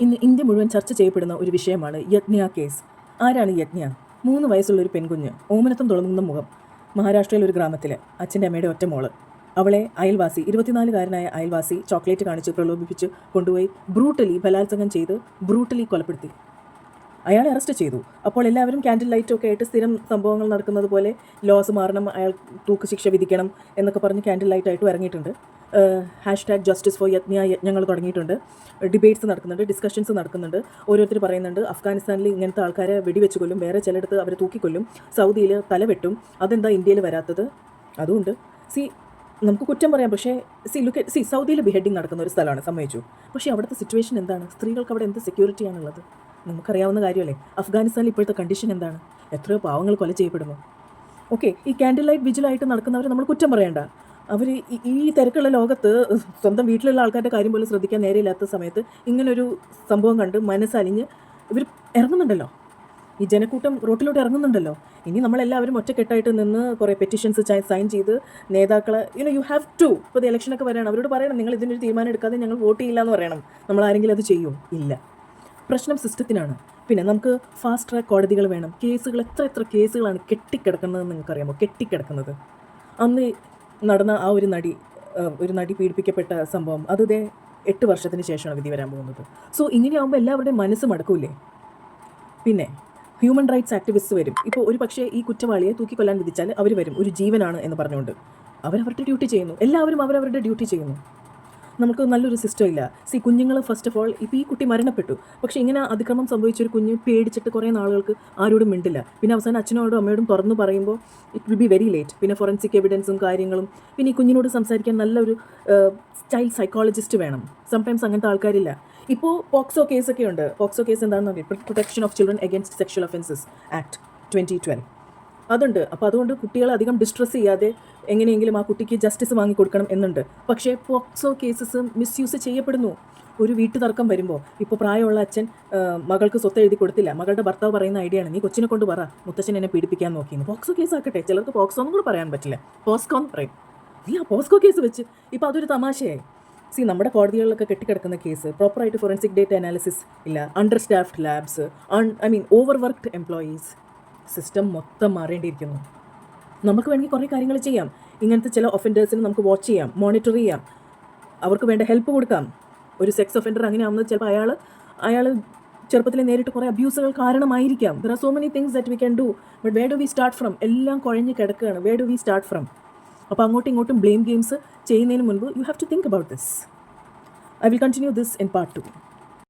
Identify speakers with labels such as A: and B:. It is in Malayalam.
A: ഇന്ന് ഇന്ത്യ മുഴുവൻ ചർച്ച ചെയ്യപ്പെടുന്ന ഒരു വിഷയമാണ് യജ്ഞ കേസ്. ആരാണ് യജ്ഞ? 3 വയസ്സുള്ള ഒരു പെൺകുഞ്ഞ്, ഓമനത്തം തുടങ്ങുന്ന മുഖം, മഹാരാഷ്ട്രയിലെ ഒരു ഗ്രാമത്തിൽ അച്ഛൻ്റെ അമ്മയുടെ ഒറ്റ മോള്. അവളെ അയൽവാസി 24-കാരനായ അയൽവാസി ചോക്ലേറ്റ് കാണിച്ച് പ്രലോഭിപ്പിച്ച് കൊണ്ടുപോയി ബലാത്സംഗം ചെയ്ത് ബ്രൂട്ടലി കൊലപ്പെടുത്തി. അയാളെ അറസ്റ്റ് ചെയ്തു. അപ്പോൾ എല്ലാവരും ക്യാൻഡിൽ ലൈറ്റൊക്കെ ആയിട്ട് സ്ഥിരം സംഭവങ്ങൾ നടക്കുന്നത് പോലെ ലോസ് മാറണം, അയാൾ തൂക്കുശിക്ഷ വിധിക്കണം എന്നൊക്കെ പറഞ്ഞ് ക്യാൻഡിൽ ലൈറ്റായിട്ടും ഇറങ്ങിയിട്ടുണ്ട്. #ജസ്റ്റിസ് ഫോർ യജ്ഞങ്ങൾ തുടങ്ങിയിട്ടുണ്ട്. ഡിബേറ്റ്സ് നടക്കുന്നുണ്ട്, ഡിസ്കഷൻസ് നടക്കുന്നുണ്ട്. ഓരോരുത്തർ പറയുന്നുണ്ട് അഫ്ഗാനിസ്ഥാനിൽ ഇങ്ങനത്തെ ആൾക്കാരെ വെടിവെച്ച് കൊല്ലും, വേറെ ചിലയിടത്ത് അവർ തൂക്കിക്കൊല്ലും, സൗദിയിൽ തലവെട്ടും, അതെന്താ ഇന്ത്യയിൽ വരാത്തത്? അതുകൊണ്ട് നമുക്ക് കുറ്റം പറയാം, പക്ഷേ സൗദിയിൽ ബിഹെഡിങ് നടക്കുന്ന ഒരു സ്ഥലമാണ്, സമ്മതിച്ചു. പക്ഷേ അവിടുത്തെ സിറ്റുവേഷൻ എന്താണ്? സ്ത്രീകൾക്ക് അവിടെ എന്ത് സെക്യൂരിറ്റിയാണുള്ളത്? നമുക്കറിയാവുന്ന കാര്യമല്ലേ. അഫ്ഗാനിസ്ഥാനിൽ ഇപ്പോഴത്തെ കണ്ടീഷൻ എന്താണ്? എത്രയോ പാവങ്ങൾ കൊല ചെയ്യപ്പെടുന്നു. ഓക്കെ, ഈ ക്യാൻഡിൽ ലൈറ്റ് വിജിലായിട്ട് നടക്കുന്നവർ നമ്മൾ കുറ്റം പറയേണ്ട. അവർ ഈ തിരക്കുള്ള ലോകത്ത് സ്വന്തം വീട്ടിലുള്ള ആൾക്കാരുടെ കാര്യം പോലും ശ്രദ്ധിക്കാൻ നേരെയില്ലാത്ത സമയത്ത് ഇങ്ങനൊരു സംഭവം കണ്ട് മനസ്സലിഞ്ഞ് ഇവർ ഇറങ്ങുന്നുണ്ടല്ലോ, ഈ ജനക്കൂട്ടം റോട്ടിലോട്ട് ഇറങ്ങുന്നുണ്ടല്ലോ. ഇനി നമ്മളെല്ലാവരും ഒറ്റക്കെട്ടായിട്ട് നിന്ന് കുറേ പെറ്റീഷൻസ് സൈൻ ചെയ്ത് നേതാക്കളെ യു ഹാവ് ടു, ഇപ്പോൾ ഇലക്ഷനൊക്കെ വരണം, അവരോട് പറയണം നിങ്ങൾ ഇതിനൊരു തീരുമാനം എടുക്കാതെ ഞങ്ങൾ വോട്ട് ചെയ്യില്ല എന്ന് പറയണം. നമ്മൾ ആരെങ്കിലും അത് ചെയ്യും? ഇല്ല. പ്രശ്നം സിസ്റ്റത്തിനാണ്. പിന്നെ നമുക്ക് ഫാസ്റ്റ് ട്രാക്ക് കോടതികൾ വേണം. കേസുകൾ എത്ര കേസുകളാണ് കെട്ടിക്കിടക്കുന്നതെന്ന് നിങ്ങൾക്കറിയാമോ? കെട്ടിക്കിടക്കുന്നത്. അന്ന് നടന്ന ആ ഒരു നടി പീഡിപ്പിക്കപ്പെട്ട സംഭവം, അത് 8 വർഷത്തിന് ശേഷമാണ് വിധി വരാൻ പോകുന്നത്. സോ ഇങ്ങനെയാകുമ്പോൾ എല്ലാവരുടെയും മനസ്സ് മടക്കൂലേ? പിന്നെ ഹ്യൂമൻ റൈറ്റ്സ് ആക്ടിവിസ്റ്റ് വരും. ഇപ്പോൾ ഒരു പക്ഷേ ഈ കുറ്റവാളിയെ തൂക്കിക്കൊല്ലാൻ വിധിച്ചാൽ അവർ വരും, ഒരു ജീവനാണ് എന്ന് പറഞ്ഞുകൊണ്ട്. അവരവരുടെ ഡ്യൂട്ടി ചെയ്യുന്നു, എല്ലാവരും അവരവരുടെ ഡ്യൂട്ടി ചെയ്യുന്നു. നമുക്ക് നല്ലൊരു സിസ്റ്റം ഇല്ല. കുഞ്ഞുങ്ങൾ ഫസ്റ്റ് ഓഫ് ഓൾ, ഇപ്പോൾ ഈ കുട്ടി മരണപ്പെട്ടു, പക്ഷേ ഇങ്ങനെ അതിക്രമം സംഭവിച്ചൊരു കുഞ്ഞ് പേടിച്ചിട്ട് കുറേ നാളുകൾക്ക് ആരോടും മിണ്ടില്ല. പിന്നെ അവസാനം അച്ഛനോടും അമ്മയോടും തുറന്നു പറയുമ്പോൾ it will be very late. പിന്നെ ഫോറൻസിക് എവിഡൻസും കാര്യങ്ങളും, പിന്നെ ഈ കുഞ്ഞിനോട് സംസാരിക്കാൻ നല്ലൊരു ചൈൽഡ് സൈക്കോളജിസ്റ്റ് വേണം. സംടൈംസ് അങ്ങനത്തെ ആൾക്കാരില്ല. ഇപ്പോൾ പോക്സോ കേസൊക്കെ ഉണ്ട്. പോക്സോ കേസ് എന്താണെന്ന് നോക്കി, protection of children against sexual offences act 2012 അതുണ്ട്. അപ്പോൾ അതുകൊണ്ട് കുട്ടികളെ അധികം ഡിസ്ട്രെസ് ചെയ്യാതെ എങ്ങനെയെങ്കിലും ആ കുട്ടിക്ക് ജസ്റ്റിസ് വാങ്ങിക്കൊടുക്കണം എന്നുണ്ട്. പക്ഷേ പോക്സോ കേസസ് മിസ്യൂസ് ചെയ്യപ്പെടുന്നു. ഒരു വീട്ടുതർക്കം വരുമ്പോൾ, ഇപ്പോൾ പ്രായമുള്ള അച്ഛൻ മകൾക്ക് സ്വത്ത് എഴുതി കൊടുത്തില്ല, മകളുടെ ഭർത്താവ് പറയുന്ന ഐഡിയ ആണ്, നീ കൊച്ചിനെ കൊണ്ട് പറ മുത്തച്ഛൻ എന്നെ പീഡിപ്പിക്കാൻ നോക്കിയെന്ന്. POCSO case ആക്കട്ടെ. ചിലർക്ക് പോക്സോ ഒന്നും കൂടെ പറയാൻ പറ്റില്ല, പോസ്കോ എന്ന് പറയും. നീ ആ പോസ്കോ കേസ് വെച്ച് ഇപ്പോൾ അതൊരു തമാശയായി. നമ്മുടെ കോടതികളിലൊക്കെ കെട്ടിക്കിടക്കുന്ന കേസ്, പ്രോപ്പറായിട്ട് ഫോറൻസിക് ഡേറ്റ അനാലിസിസ് ഇല്ല, understaffed labs, overworked employees. System മൊത്തം മാറേണ്ടിയിരിക്കുന്നു. നമുക്ക് വേണമെങ്കിൽ കുറേ കാര്യങ്ങൾ ചെയ്യാം. ഇങ്ങനത്തെ ചില ഒഫൻഡേഴ്സിന് നമുക്ക് വാച്ച് ചെയ്യാം, മോണിറ്റർ ചെയ്യാം, അവർക്ക് വേണ്ട ഹെൽപ്പ് കൊടുക്കാം. ഒരു സെക്സ് ഒഫൻഡർ അങ്ങനെ ആവുന്നത് ചിലപ്പോൾ അയാൾ ചെറുപ്പത്തിൽ നേരിട്ട് കുറേ അബ്യൂസുകൾ കാരണമായിരിക്കാം. There are so many things that we can do, but where do we start from? എല്ലാം കുഴഞ്ഞ് കിടക്കുകയാണ്. Where do we start from? അപ്പോൾ അങ്ങോട്ടും ഇങ്ങോട്ടും ബ്ലെയിം ഗെയിംസ് ചെയ്യുന്നതിന് മുൻപ് you have to think about this. I will continue this in part 2.